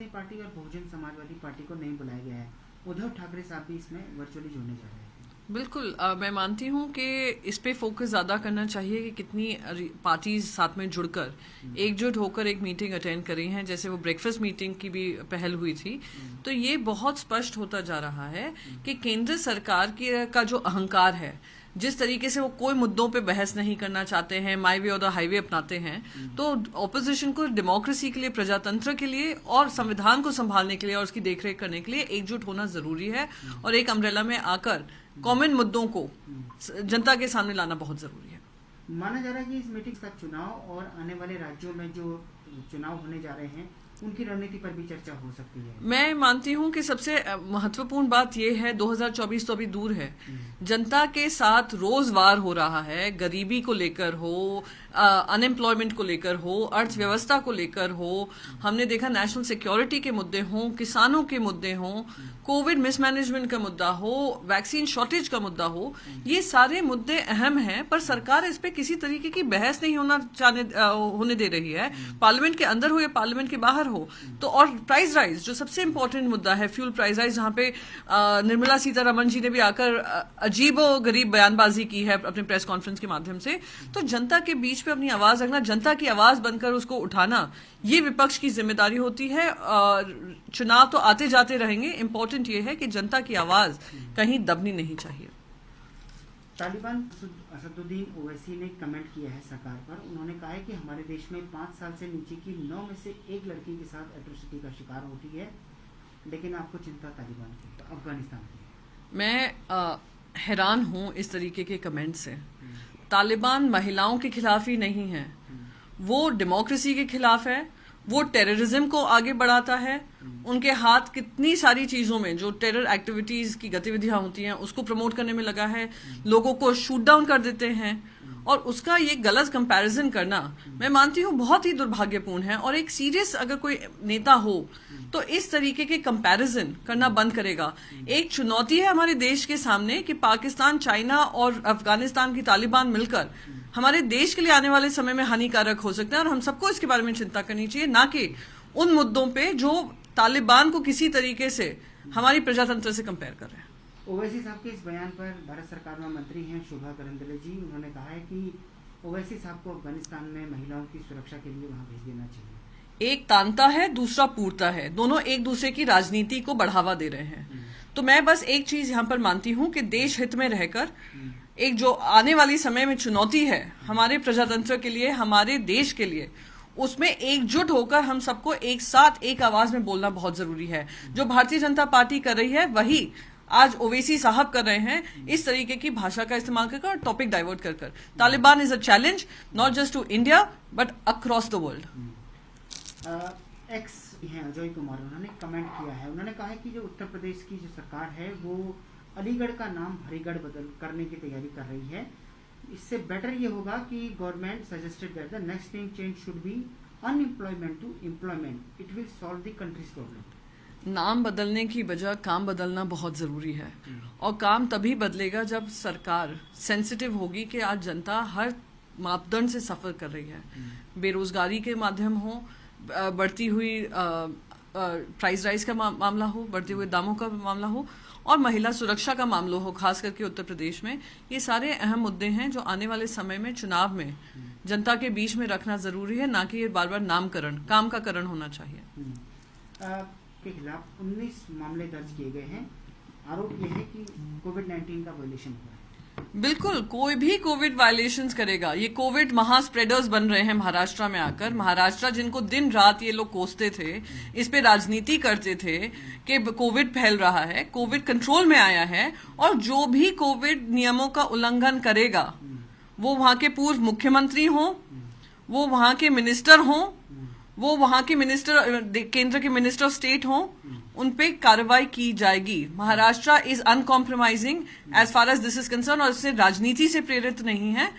Party और Bahujan Samajwadi party को नहीं बुलाया गया है। उद्धव ठाकरे साहब भी इसमें वर्चुअली जुड़ने जा रहे हैं। बिल्कुल मैं मानती हूँ कि इस पे फोकस ज़्यादा करना चाहिए कि कितनी पार्टीज साथ में जुड़कर एकजुट होकर एक मीटिंग अटेंड करी हैं। जैसे वो ब्रेकफास्ट मीटिंग की भी पहल हुई थी, तो ये बहुत स्पष्ट होता जा रहा है कि केंद्र सरकार का जो अहंकार है, जिस तरीके से वो कोई मुद्दों पे बहस नहीं करना चाहते हैं, माई वे और द हाईवे अपनाते हैं, तो ऑपोजिशन को डेमोक्रेसी के लिए, प्रजातंत्र के लिए और संविधान को संभालने के लिए और उसकी देखरेख करने के लिए एकजुट होना जरूरी है और एक अम्ब्रेला में आकर कॉमन मुद्दों को जनता के सामने लाना बहुत जरूरी है। माना जा रहा है कि इस मीटिंग का चुनाव और आने वाले राज्यों में जो चुनाव होने जा रहे हैं उनकी रणनीति पर भी चर्चा हो सकती है। मैं मानती हूं कि सबसे महत्वपूर्ण बात यह है, 2024 तो अभी दूर है, जनता के साथ रोज वार हो रहा है। गरीबी को लेकर हो, अनएम्प्लॉयमेंट को लेकर हो, अर्थव्यवस्था को लेकर हो, हमने देखा नेशनल सिक्योरिटी के मुद्दे हों, किसानों के मुद्दे हों, कोविड मिसमैनेजमेंट का मुद्दा हो, वैक्सीन शॉर्टेज का मुद्दा हो, ये सारे मुद्दे अहम हैं। पर सरकार इस पे किसी तरीके की बहस नहीं होने दे रही है, पार्लियामेंट के अंदर हो या पार्लियामेंट के बाहर हो। तो और प्राइस राइज जो सबसे इंपॉर्टेंट मुद्दा है, फ्यूल प्राइस राइज, जहां पे निर्मला सीतारमण जी ने भी आकर अजीब और गरीब बयानबाजी की है अपने प्रेस कॉन्फ्रेंस के माध्यम से। तो जनता के बीच पे अपनी आवाज रखना, जनता की आवाज बनकर उसको उठाना, ये विपक्ष की जिम्मेदारी होती है। चुनाव तो आते जाते रहेंगे, इंपॉर्टेंट ये है कि जनता की आवाज कहीं दबनी नहीं चाहिए। तालिबान असदुद्दीन ओवैसी ने कमेंट किया है सरकार पर। उन्होंने कहा है कि हमारे देश में 5 साल से नीचे की 9 में से 1 लड़की के साथ एट्रोसिटी का शिकार होती है, लेकिन आपको चिंता तालिबान की, तो अफगानिस्तान की। मैं हैरान हूं इस तरीके के कमेंट से। तालिबान महिलाओं के खिलाफ ही नहीं है, वो डेमोक्रेसी के खिलाफ है, वो टेररिज्म को आगे बढ़ाता है। उनके हाथ कितनी सारी चीजों में जो टेरर एक्टिविटीज की गतिविधियां होती हैं उसको प्रमोट करने में लगा है, लोगों को शूट डाउन कर देते हैं। और उसका ये गलत कंपैरिजन करना मैं मानती हूँ बहुत ही दुर्भाग्यपूर्ण है। और एक सीरियस अगर कोई नेता हो तो इस तरीके के कंपैरिजन करना बंद करेगा। एक चुनौती है हमारे देश के सामने कि पाकिस्तान, चाइना और अफगानिस्तान की तालिबान मिलकर हमारे देश के लिए आने वाले समय में हानिकारक हो सकते हैं, और हम सबको इसके बारे में चिंता करनी चाहिए, ना कि उन मुद्दों पे जो तालिबान को किसी तरीके से हमारी प्रजातंत्र से कंपेयर कर रहे हैं। ओवैसी साहब के इस बयान पर भारत सरकार में मंत्री हैं शोभा करंदले जी, उन्होंने कहा है कि ओवैसी साहब को अफगानिस्तान में महिलाओं की सुरक्षा के लिए वहां भेज देना चाहिए। एक तानता है, दूसरा पूरता है, दोनों एक दूसरे की राजनीति को बढ़ावा दे रहे हैं। तो मैं बस एक चीज यहाँ पर मानती हूँ कि देश हित में रहकर एक जो आने वाली समय में चुनौती है हमारे प्रजातंत्र के लिए, हमारे देश के लिए, उसमें एकजुट होकर हम सबको एक साथ एक आवाज में बोलना बहुत जरूरी है। जो भारतीय जनता पार्टी कर रही है वही आज ओवैसी साहब कर रहे हैं, इस तरीके की भाषा का इस्तेमाल कर और टॉपिक डाइवर्ट कर कर। Taliban is a challenge not just to India but across the world. Ex हैं अजय कुमार, उन्होंने कमेंट किया है, उन्होंने कहा है कि जो उत्तर प्रदेश की जो सरकार है वो अलीगढ़ का नाम हरिगढ़ बदल करने की तैयारी कर रही है। इससे बेटर ये होगा कि government suggested that the next thing change should be unemployment to employment, it will solve the country's problem. नाम बदलने की बजाय काम बदलना बहुत जरूरी है, और काम तभी बदलेगा जब सरकार सेंसिटिव होगी कि आज जनता हर मापदंड से सफर कर रही है। बेरोजगारी के माध्यम हो, बढ़ती हुई प्राइस राइज का मामला हो, बढ़ते हुए दामों का मामला हो, और महिला सुरक्षा का मामला हो, खास करके उत्तर प्रदेश में। ये सारे अहम मुद्दे हैं जो आने वाले समय में चुनाव में जनता के बीच में रखना जरूरी है, ना कि ये बार बार नामकरण, काम का करण होना चाहिए। के खिलाफ 19 मामले दर्ज किए गए हैं। आरोप यह है कि कोविड-19 का वायलेशन हुआ है। बिल्कुल, कोई भी कोविड वायलेशंस करेगा। ये कोविड महास्प्रेडर्स बन रहे हैं महाराष्ट्र में आकर। महाराष्ट्र जिनको दिन रात ये लोग कोसते थे, इस पे राजनीति करते थे कि कोविड फैल रहा है, कोविड कंट्रोल में आया है, और जो भी कोविड नियमों का उल्लंघन करेगा, वो वहां के पूर्व मुख्यमंत्री हों, वो वहां के मिनिस्टर हों, वो वहां के मिनिस्टर, केंद्र के मिनिस्टर ऑफ स्टेट हों, उन पे कार्रवाई की जाएगी। Maharashtra is uncompromising as far as this is concern, और इससे राजनीति से प्रेरित नहीं है,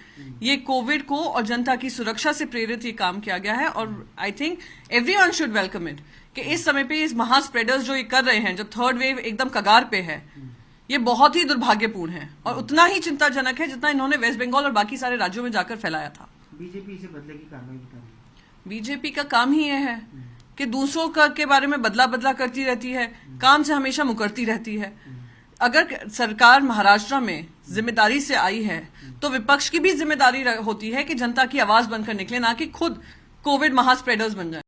ये कोविड को और जनता की सुरक्षा से प्रेरित ये काम किया गया है। और I think everyone should welcome it कि इस समय पे इस महास्प्रेडर्स जो ये कर रहे हैं, जब थर्ड वेव एकदम कगार पे है, ये बहुत ही दुर्भाग्यपूर्ण है और उतना ही चिंताजनक है जितना इन्होंने वेस्ट बंगाल और बाकी सारे राज्यों में जाकर फैलाया था। बीजेपी इसे बदले की कार्रवाई कर रही है। बीजेपी का काम ही ये है कि दूसरों के बारे में बदला बदला करती रहती है, काम से हमेशा मुकरती रहती है। अगर सरकार महाराष्ट्र में जिम्मेदारी से आई है तो विपक्ष की भी जिम्मेदारी होती है कि जनता की आवाज बनकर निकले, ना कि खुद कोविड महास्प्रेडर्स बन जाए।